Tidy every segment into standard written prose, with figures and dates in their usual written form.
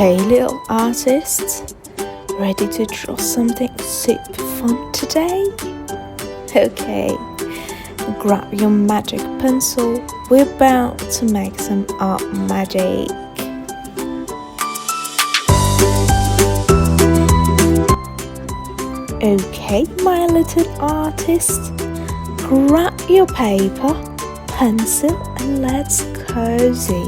Hey little artists, ready to draw something super fun today? Okay, grab your magic pencil, we're about to make some art magic. Okay, my little artist, grab your paper, pencil and let's cozy.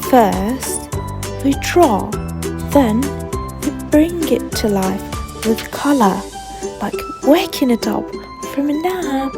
First, we draw, then we bring it to life with color, like waking it up from a nap.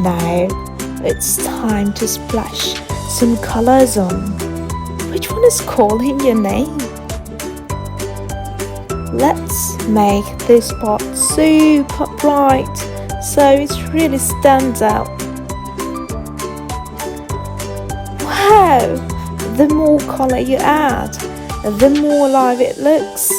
Now it's time to splash some colors on. Which one is calling your name? Let's make this spot super bright so it really stands out. Wow! The more color you add, the more alive it looks.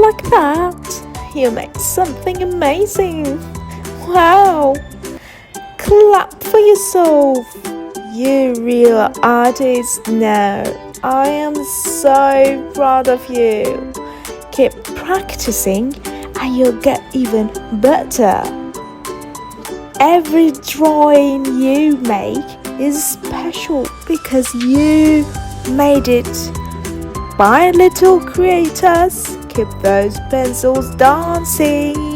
like that, you made something amazing. Wow! Clap for yourself. You're a real artist now. I am so proud of you. Keep practicing and you'll get even better. Every drawing you make is special because you made it. Bye, little creators. Keep those pencils dancing.